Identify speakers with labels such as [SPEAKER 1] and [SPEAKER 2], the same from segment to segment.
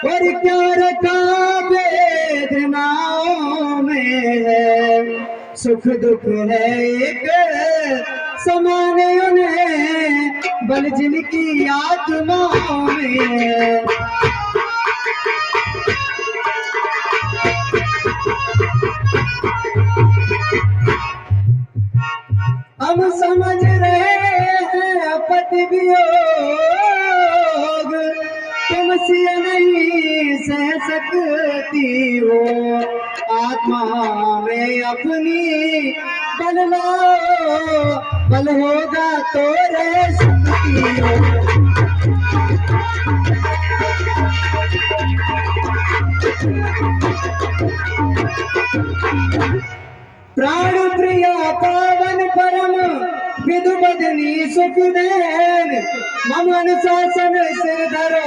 [SPEAKER 1] और क्या रखा वेदनाओं में है, सुख दुख है एक समान उन्हें, बल जिनकी आत्माओं में है। हम समझ रहे हैं पति वियोग, तुमसे नहीं सह सकती हो, आत्मा में अपनी बल लाओ, बल होगा तो रह सकती हो। प्राण प्रिया पावन परम विधु बदनी सुख देन, मम अनुशासन सिर धरो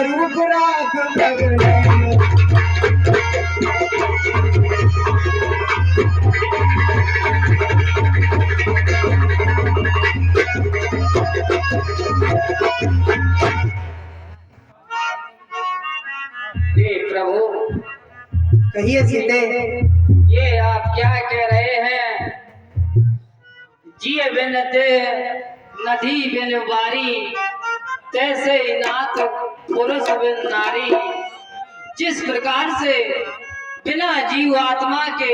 [SPEAKER 1] रूप राख भगवान।
[SPEAKER 2] प्रभु
[SPEAKER 1] कहिए सीते,
[SPEAKER 2] ये आप क्या कह रहे हैं? जिए बिन दे नदी बिन बारी, तैसे ही नाथ पुरुष बिन नारी। जिस प्रकार से बिना जीव आत्मा के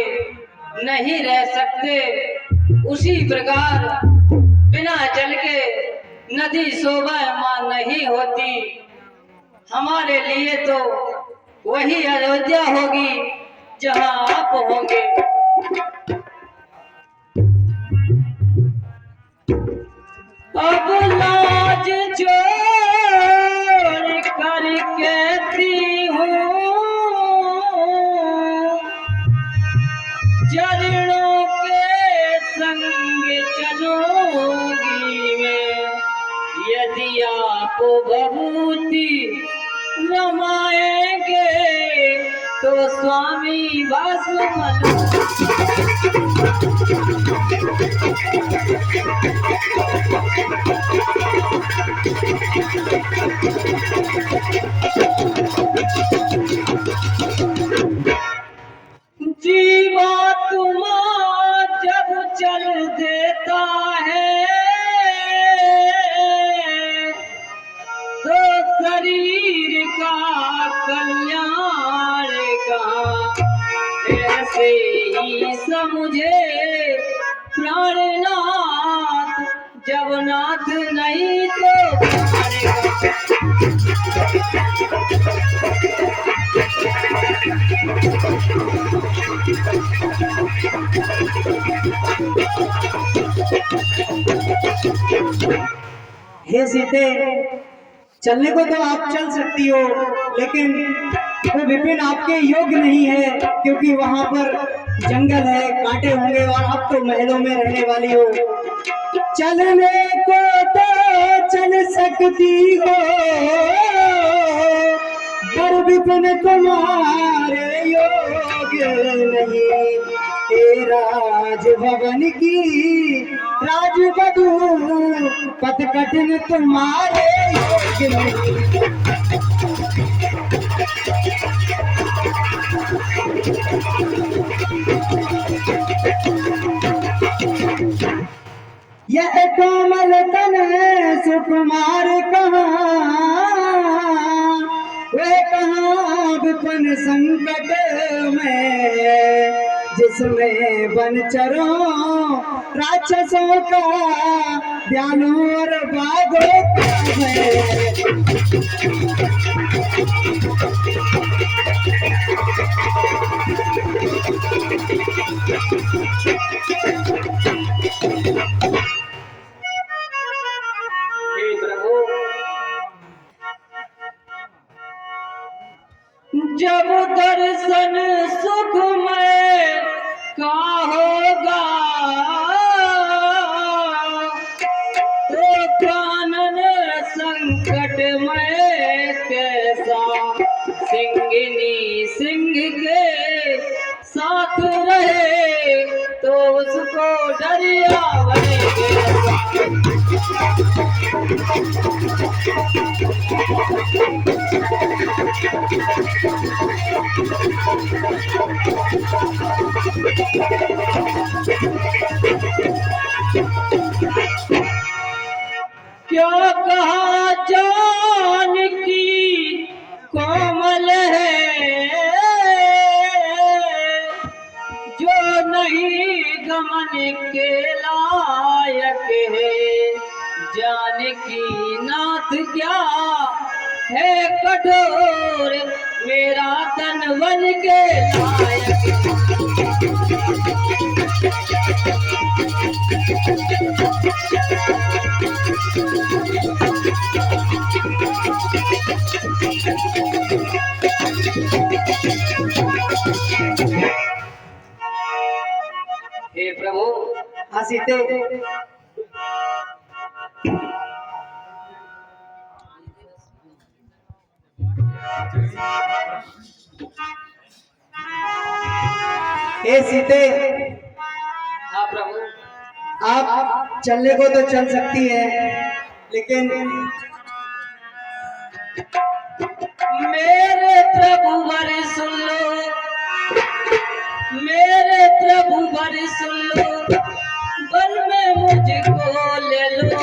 [SPEAKER 2] नहीं रह सकते, उसी प्रकार बिना जल के नदी शोभायमान नहीं होती। हमारे लिए तो वही अयोध्या होगी जहां आप होंगे। अब लाज जोड़ कर कहती हूँ, चरणों के संग चलूंगी मैं, यदि आप भभूति रमाएंगे तो स्वामी भस्म जीवात्मा जब चल देता है तो शरीर का कल्याण का, ऐसे ही समझे प्राणनाथ, जब नाथ नहीं तो
[SPEAKER 1] हे सीते, चलने को तो आप चल सकती हो, लेकिन वो विपिन आपके योग्य नहीं है, क्योंकि वहां पर जंगल है, कांटे होंगे, और आप तो महलों में रहने वाली हो। चलने को तो चल सकती हो, पर विपिन तुम्हारे योग्य नहीं। राजभवन की राजवधू पथ कठिन तुम्हारे योग्य नहीं। यह कोमल तन सुकुमार कहाँ, वह कहाँ विपिन संकट में, जिसमें वनचरों राक्षसों का ध्यान और बागों का है।
[SPEAKER 2] जब दर्शन सुखमय का होगा तो कानन संकटमय कैसा, सिंगिनी सिंह के साथ रहे तो उसको डरिया बनेगा। क्या कहा जानकी कोमल है, जो नहीं गमन के लायक है। जानकी नाथ क्या है कठोर, मेरा तन वन के लायक हे प्रभु।
[SPEAKER 1] हाँ सीते, हे सीते,
[SPEAKER 2] हाँ प्रभु।
[SPEAKER 1] आप चलने को तो चल सकती है, लेकिन
[SPEAKER 2] मेरे प्रभु वर सुन लो, मेरे प्रभु वर सुन लो, वन में मुझको ले लो,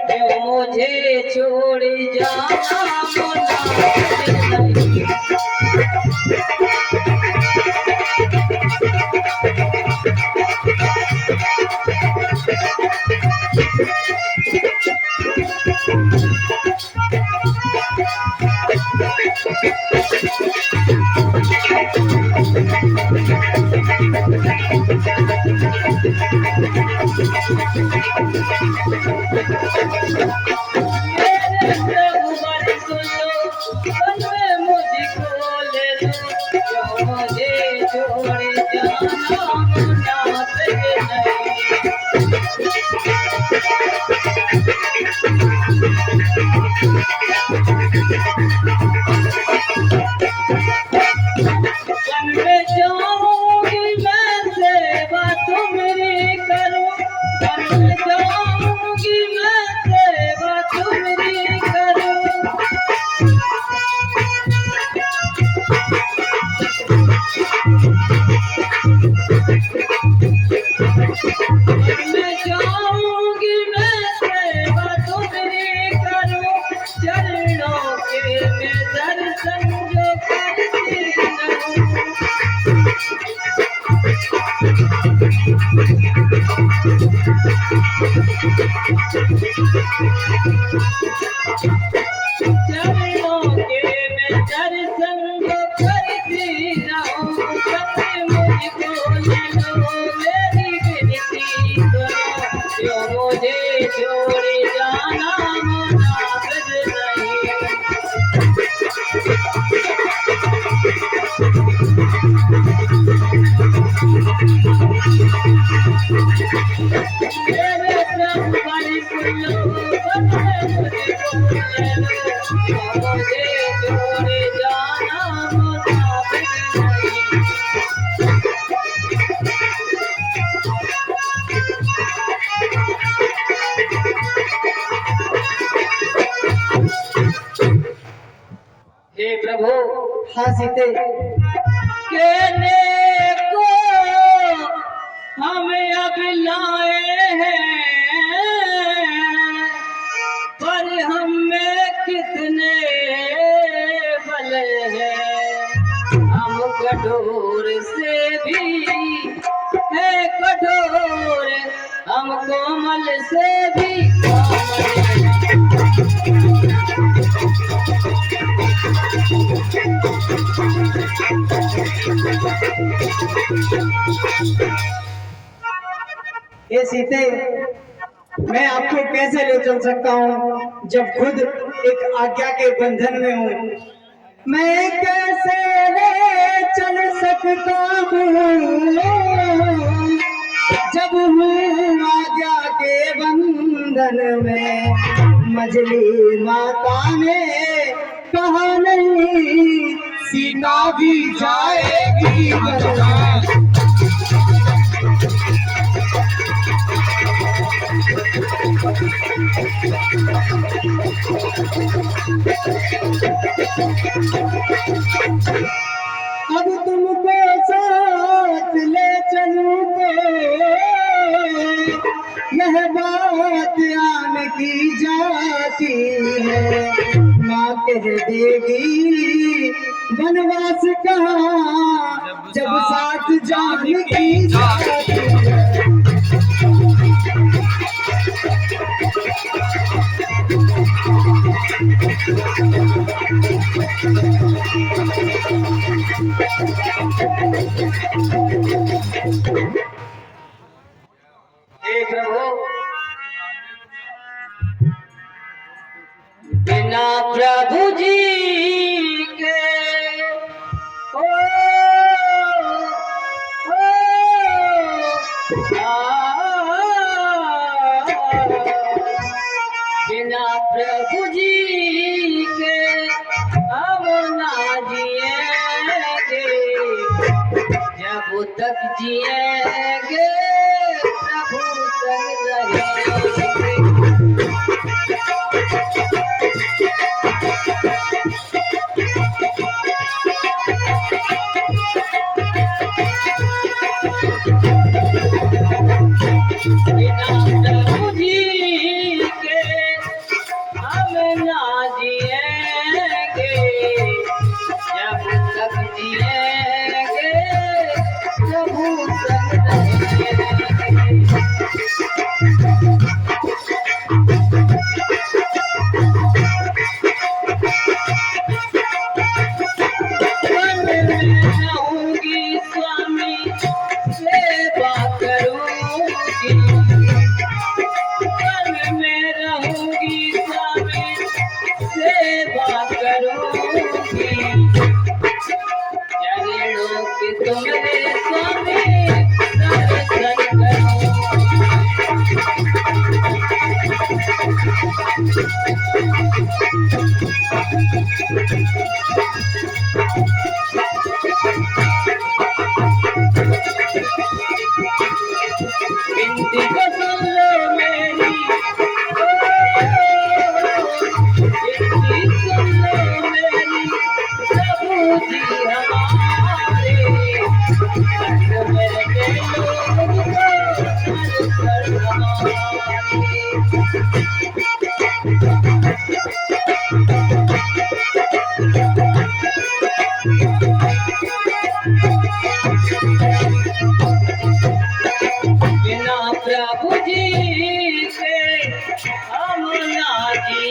[SPEAKER 2] क्यों मुझे छोड़ जाना मुनासिब नहीं। मेरे प्रभु वर सुन लो, वन में मुझको ले लो, क्यों मुझे छोड़ जाना मुनासिब नहीं। वन में जाऊंगी मैं सेवा तुम्हारी करूं, वन में जाऊंगी मैं सेवा तुम्हारी करूं। वन में जाऊंगी मैं सेवा तुम्हारी करूं, चरणों के मैं दर्शन जो करती रहूं। चरणों के मैं दर्शन जो करती रहूं, कभी मुझको ले लो, मेरी विनती सुनो, क्यों मुझे छोड़ जाना मुनासिब नहीं। मेरे प्रभु वर सुन लो, वन में मुझको ले लो, क्यों मुझे छोड़ जाना मुनासिब नहीं। हे प्रभु।
[SPEAKER 1] हाँ सीते,
[SPEAKER 2] कहने को हम अब लाए हैं, पर हम में कितने बल है। हम कठोर से भी है कठोर, हम कोमल से भी कोमल हैं।
[SPEAKER 1] ये सीते, मैं आपको कैसे ले चल सकता हूँ जब खुद एक आज्ञा के बंधन में हूँ। मैं कैसे ले चल सकता हूँ जब हूँ आज्ञा के बंधन में। मजली माता ने कहा नहीं, सीता भी जाएगी बरसात। अब तुमको देगी वनवास कहाँ जब साथ जानकी जाती है।
[SPEAKER 2] हे प्रभु, बिना प्रभु जी के ओ, ओ, बिना प्रभु जी के हम ना जिएंगे, जब तक जिएंगे प्रभु संग रहेंगे। बिना प्रभु जी के हम ना जिएंगे, जब तक जिएंगे प्रभु संग रहेंगे। मन में रहूंगी स्वामी, सेवा करूंगी, मन में रहूंगी स्वामी, सेवा करूंगी, चरणों के तुम्हारे स्वामी दर्शन करूंगी।